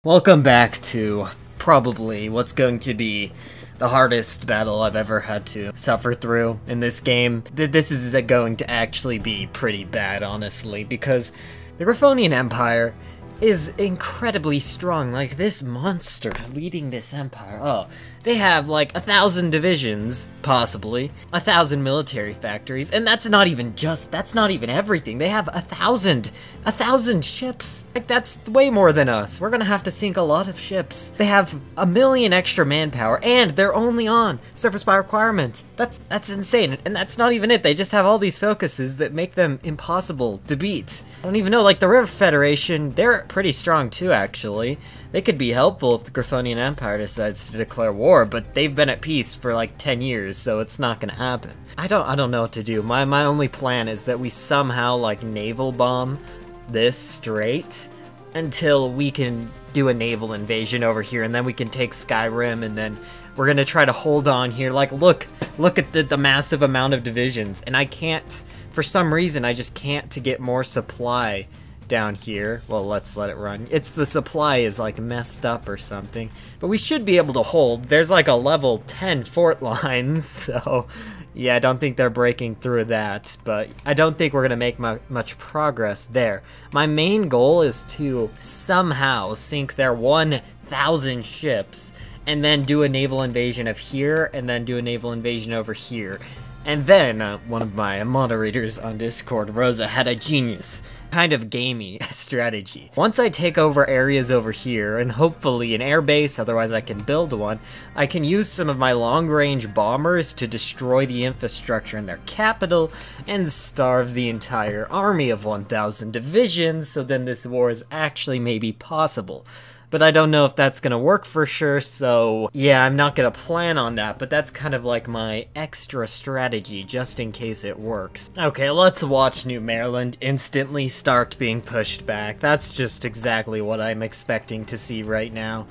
Welcome back to probably what's going to be the hardest battle I've ever had to suffer through in this game. This is going to actually be pretty bad, honestly, because the Griffonian Empire is incredibly strong. Like, this monster leading this empire, oh, they have like 1,000 divisions, possibly, 1,000 military factories, and that's not even everything. They have 1,000 ships. Like, that's way more than us. We're gonna have to sink a lot of ships. They have 1 million extra manpower, and they're only on surface by requirement. That's insane, and that's not even it. They just have all these focuses that make them impossible to beat. I don't even know, like, the River Federation, they're pretty strong too, actually. They could be helpful if the Griffonian Empire decides to declare war, but they've been at peace for like 10 years, so it's not gonna happen. I don't know what to do. My only plan is that we somehow, like, naval bomb this straight until we can do a naval invasion over here, and then we can take Skyrim, and then we're gonna try to hold on here. Like, look at the massive amount of divisions, and I can't, for some reason, I just can't to get more supply down here. Well, let's let it run. It's the supply is like messed up or something, but we should be able to hold. There's like a level 10 fort line, so yeah, I don't think they're breaking through that, but I don't think we're gonna make much progress there. My main goal is to somehow sink their 1,000 ships and then do a naval invasion of here, and then do a naval invasion over here. And then, one of my moderators on Discord, Rosa, had a genius, kind of gamey strategy. Once I take over areas over here, and hopefully an airbase, otherwise I can build one, I can use some of my long-range bombers to destroy the infrastructure in their capital, and starve the entire army of 1,000 divisions, so then this war is actually maybe possible. But I don't know if that's gonna work for sure, so yeah, I'm not gonna plan on that, but that's kind of like my extra strategy, just in case it works. Okay, let's watch New Maryland instantly start being pushed back. That's just exactly what I'm expecting to see right now.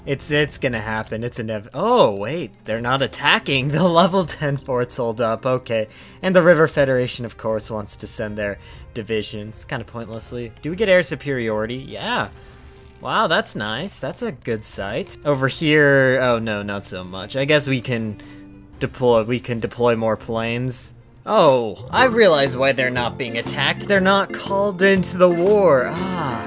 It's gonna happen, it's inevitable. Oh, wait, they're not attacking. The level 10 forts hold up, okay. And the River Federation, of course, wants to send their divisions, kind of pointlessly. Do we get air superiority? Yeah. Wow, that's nice. That's a good site. Over here, oh no, not so much. I guess we can deploy more planes. Oh, I realize why they're not being attacked. They're not called into the war. Ah.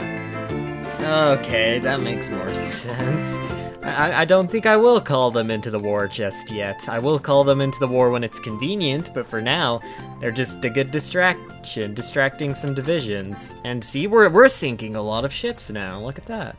Okay, that makes more sense. I don't think I will call them into the war just yet. I will call them into the war when it's convenient, but for now, they're just a good distraction, distracting some divisions. And see, we're sinking a lot of ships now, look at that.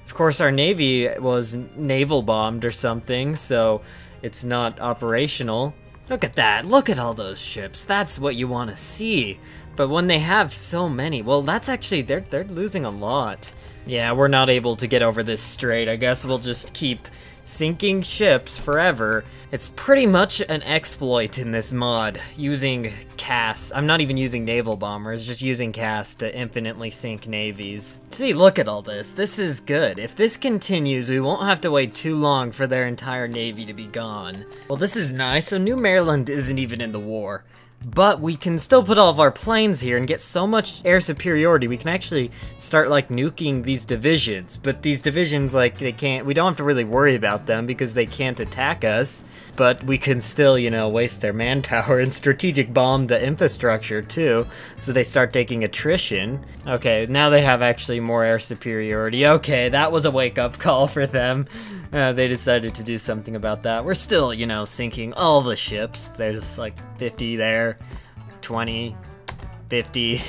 Of course, our navy was naval bombed or something, so it's not operational. Look at that, look at all those ships, that's what you want to see. But when they have so many, well, that's actually, they're losing a lot. Yeah, we're not able to get over this strait. I guess we'll just keep sinking ships forever. It's pretty much an exploit in this mod, using CAS. I'm not even using naval bombers, just using CAS to infinitely sink navies. See, look at all this. This is good. If this continues, we won't have to wait too long for their entire navy to be gone. Well, this is nice. So New Maryland isn't even in the war. But we can still put all of our planes here and get so much air superiority, we can actually start, like, nuking these divisions. But these divisions, like, we don't have to really worry about them because they can't attack us. But we can still, you know, waste their manpower and strategic bomb the infrastructure, too. So they start taking attrition. Okay, now they have actually more air superiority. Okay, that was a wake-up call for them. They decided to do something about that. We're still, you know, sinking all the ships. There's like 50 there, 20, 50,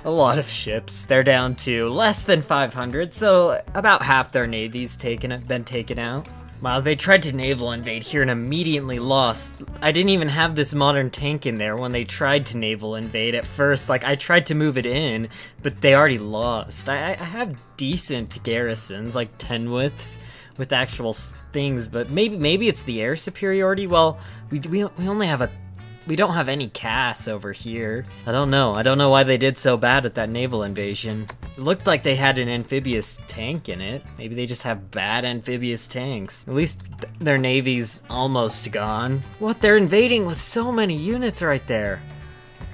a lot of ships. They're down to less than 500, so about half their navy's been taken out. Wow, they tried to naval invade here and immediately lost. I didn't even have this modern tank in there when they tried to naval invade at first. Like, I tried to move it in, but they already lost. I have decent garrisons, like 10 widths, with actual things, but maybe it's the air superiority. Well, we don't have any CAS over here. I don't know why they did so bad at that naval invasion. It looked like they had an amphibious tank in it. Maybe they just have bad amphibious tanks. At least their navy's almost gone. What? They're invading with so many units right there.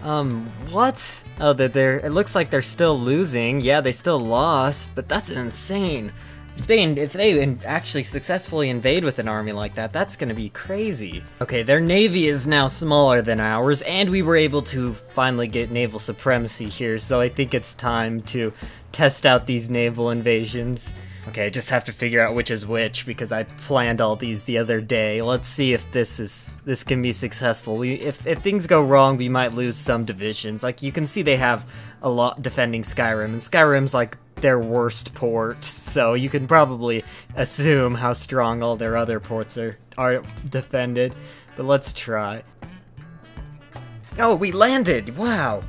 What? Oh, it looks like they're still losing. Yeah, they still lost, but that's insane. If they actually successfully invade with an army like that, that's gonna be crazy. Okay, their navy is now smaller than ours, and we were able to finally get naval supremacy here, so I think it's time to test out these naval invasions. Okay, I just have to figure out which is which, because I planned all these the other day. Let's see if this can be successful. If things go wrong, we might lose some divisions. Like, you can see they have a lot defending Skyrim, and Skyrim's like their worst port, so you can probably assume how strong all their other ports are defended. But let's try. Oh, we landed! Wow!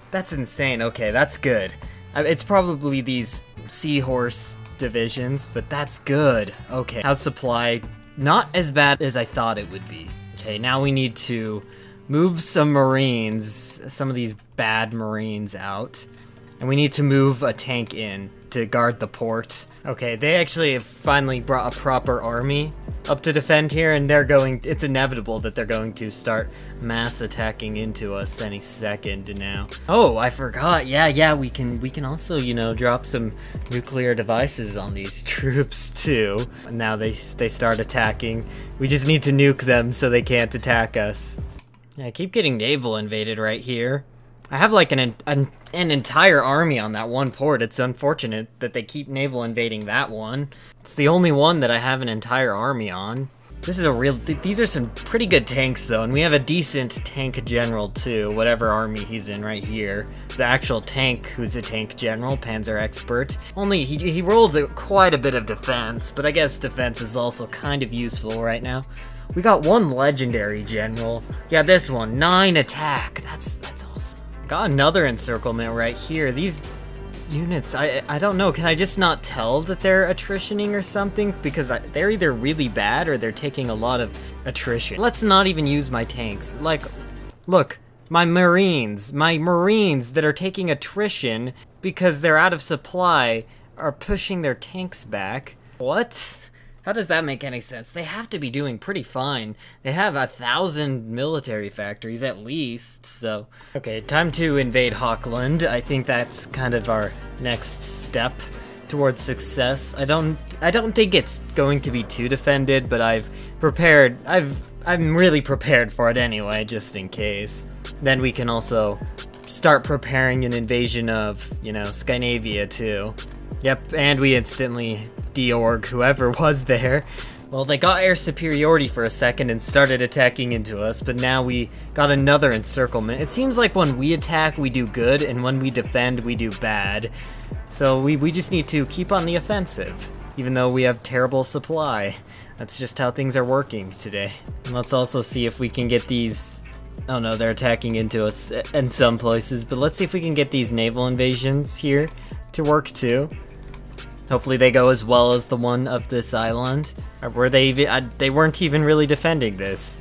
That's insane. Okay, that's good. It's probably these seahorse divisions, but that's good. Okay, house supply, not as bad as I thought it would be. Okay, now we need to move some marines, some of these bad marines out. And we need to move a tank in to guard the port. Okay, they actually have finally brought a proper army up to defend here, and it's inevitable that they're going to start mass attacking into us any second now. Oh, I forgot. Yeah, we can also, you know, drop some nuclear devices on these troops too. Now they start attacking. We just need to nuke them so they can't attack us. Yeah, I keep getting naval invaded right here. I have like an entire army on that one port. It's unfortunate that they keep naval invading that one. It's the only one that I have an entire army on. These are some pretty good tanks though, and we have a decent tank general too, whatever army he's in right here. The actual tank, who's a tank general, Panzer Expert. Only he rolled quite a bit of defense, but I guess defense is also kind of useful right now. We got one legendary general. Yeah, this one, 9 attack. That's awesome. Got another encirclement right here. These units, I don't know, can I just not tell that they're attritioning or something? Because they're either really bad or they're taking a lot of attrition. Let's not even use my tanks. Like, look, my marines that are taking attrition because they're out of supply are pushing their tanks back. What? How does that make any sense? They have to be doing pretty fine. They have 1,000 military factories at least, so... Okay, time to invade Hawkland. I think that's kind of our next step towards success. I don't think it's going to be too defended, but I'm really prepared for it anyway, just in case. Then we can also start preparing an invasion of, you know, Scandinavia too. Yep, and we instantly deorg whoever was there. Well, they got air superiority for a second and started attacking into us, but now we got another encirclement. It seems like when we attack, we do good, and when we defend, we do bad. So we just need to keep on the offensive, even though we have terrible supply. That's just how things are working today. And let's also see if we can get these... Oh no, they're attacking into us in some places, but let's see if we can get these naval invasions here to work too. Hopefully they go as well as the one of this island. Or were they even... they weren't even really defending this.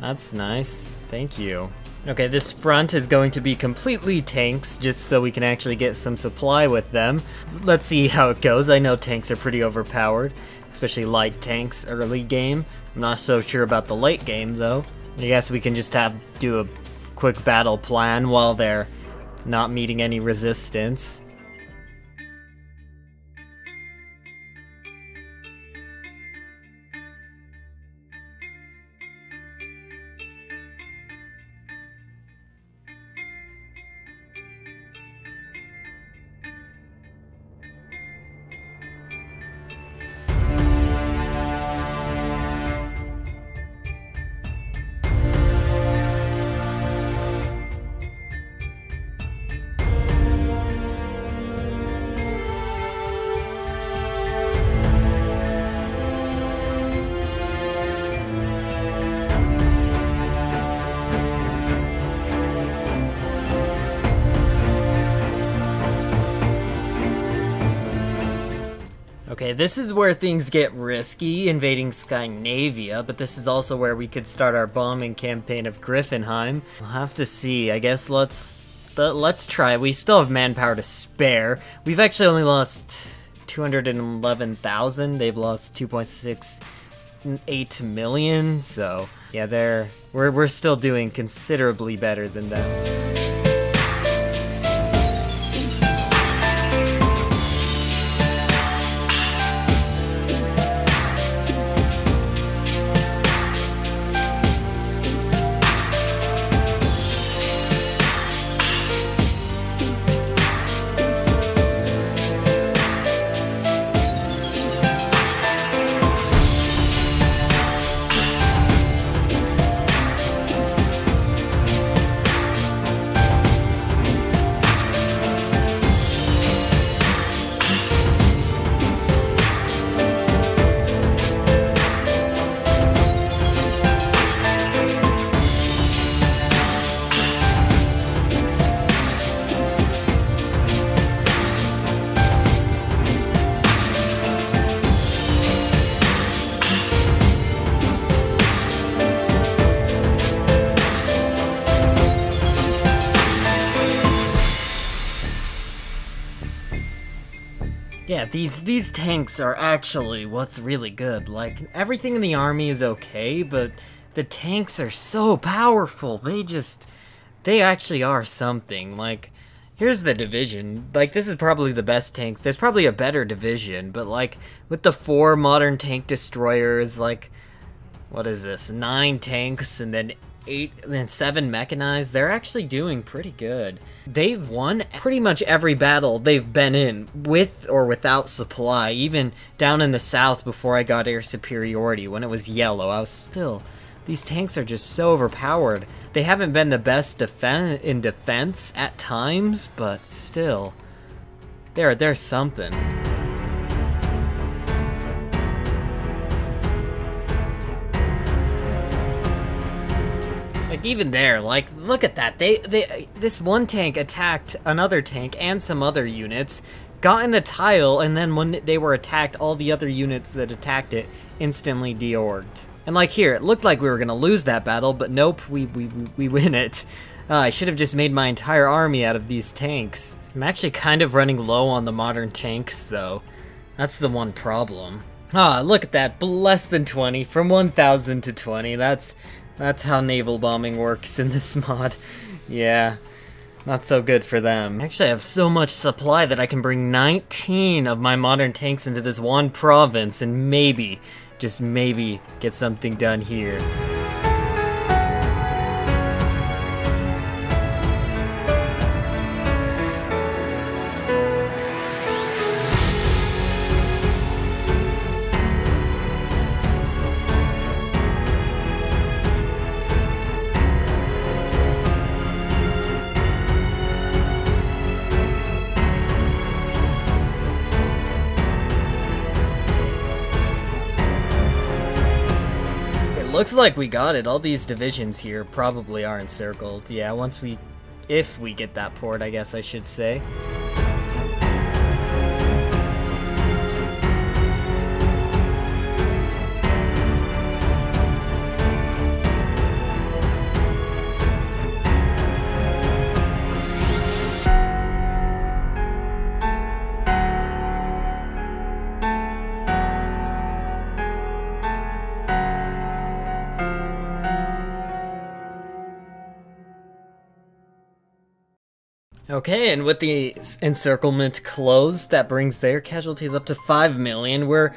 That's nice. Thank you. Okay, this front is going to be completely tanks, just so we can actually get some supply with them. Let's see how it goes. I know tanks are pretty overpowered, especially light tanks early game. I'm not so sure about the late game, though. I guess we can just do a quick battle plan while they're not meeting any resistance. Okay, this is where things get risky, invading Scandinavia, but this is also where we could start our bombing campaign of Griffonia. We'll have to see. I guess let's try. We still have manpower to spare. We've actually only lost 211,000. They've lost 2.68 million, so yeah, we're still doing considerably better than them. Yeah, these tanks are actually what's really good. Like, everything in the army is okay, but the tanks are so powerful. They actually are something. Like, here's the division. Like, this is probably the best tanks. There's probably a better division, but like, with the 4 modern tank destroyers, like, what is this? 9 tanks and then 7 mechanized, they're actually doing pretty good. They've won pretty much every battle they've been in, with or without supply. Even down in the south before I got air superiority, when it was yellow, I was still... These tanks are just so overpowered. They haven't been the best in defense at times, but still, they're something. Like, even there, like, look at that. This one tank attacked another tank and some other units, got in the tile, and then when they were attacked, all the other units that attacked it instantly deorged. And like here, it looked like we were gonna lose that battle, but nope, we win it. I should have just made my entire army out of these tanks. I'm actually kind of running low on the modern tanks, though. That's the one problem. Ah, look at that, less than 20, from 1,000 to 20, That's how naval bombing works in this mod. Yeah, not so good for them. Actually, I have so much supply that I can bring 19 of my modern tanks into this one province and maybe, just maybe, get something done here. Looks like we got it. All these divisions here probably are encircled. Yeah, if we get that port, I guess I should say. Okay, and with the encirclement closed, that brings their casualties up to 5 million. We're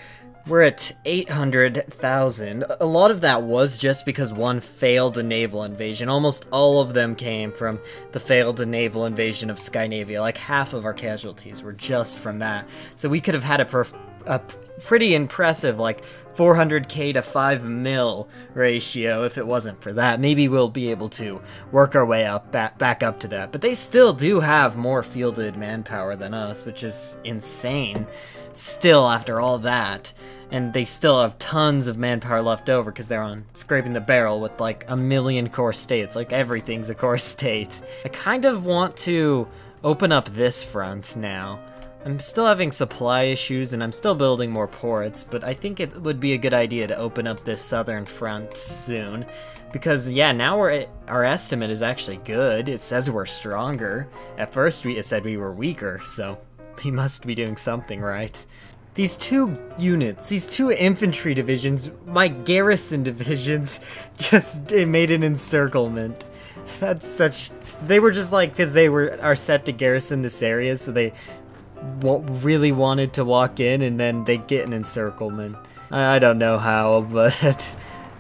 at 800,000. A lot of that was just because one failed a naval invasion. Almost all of them came from the failed naval invasion of Skynavia. Like, half of our casualties were just from that. So we could have had a pretty impressive, like, 400k to 5 mil ratio if it wasn't for that. Maybe we'll be able to work our way up back up to that. But they still do have more fielded manpower than us, which is insane still after all that. And they still have tons of manpower left over because they're on scraping the barrel with like 1 million core states. Like, everything's a core state. I kind of want to open up this front now. I'm still having supply issues and I'm still building more ports, but I think it would be a good idea to open up this southern front soon. Because, yeah, now our estimate is actually good. It says we're stronger. At first it said we were weaker, so we must be doing something right. These two units, these two infantry divisions, my garrison divisions, just made an encirclement. That's such... They were just like, because they are set to garrison this area, so they really wanted to walk in, and then they get an encirclement. I don't know how, but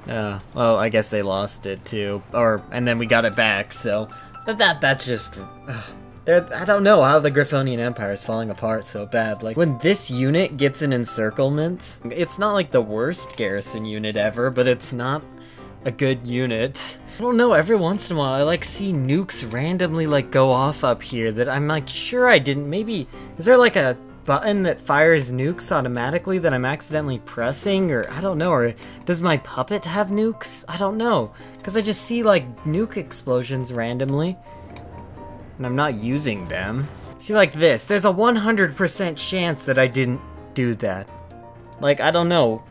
well, I guess they lost it too, and then we got it back. So that's just I don't know how the Griffonian Empire is falling apart so bad. Like, when this unit gets an encirclement, it's not like the worst garrison unit ever, but it's not a good unit. I don't know, every once in a while I like see nukes randomly like go off up here that I'm like sure I didn't. Maybe, is there like a button that fires nukes automatically that I'm accidentally pressing, or I don't know, or does my puppet have nukes? I don't know, because I just see like nuke explosions randomly and I'm not using them. See, like this, there's a 100% chance that I didn't do that. Like, I don't know,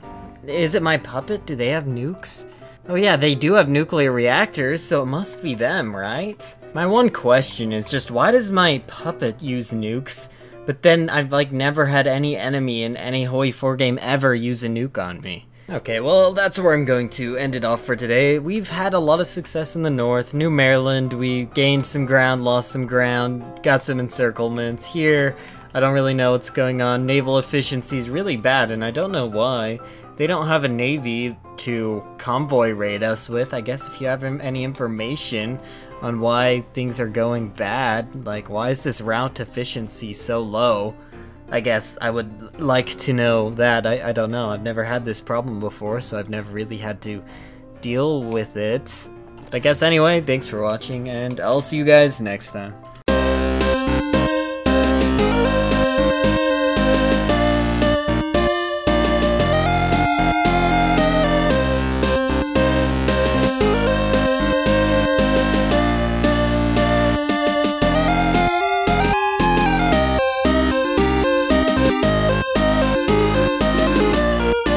is it my puppet? Do they have nukes? Oh yeah, they do have nuclear reactors, so it must be them, right? My one question is just, why does my puppet use nukes, But then I've like never had any enemy in any HOI4 game ever use a nuke on me. Okay, well, that's where I'm going to end it off for today. We've had a lot of success in the north. New Maryland, we gained some ground, lost some ground, got some encirclements. Here, I don't really know what's going on. Naval efficiency is really bad, and I don't know why. They don't have a navy to convoy raid us with. I guess if you have any information on why things are going bad, like why is this route efficiency so low? I guess I would like to know that. I don't know. I've never had this problem before, so I've never really had to deal with it. I guess anyway, thanks for watching, and I'll see you guys next time.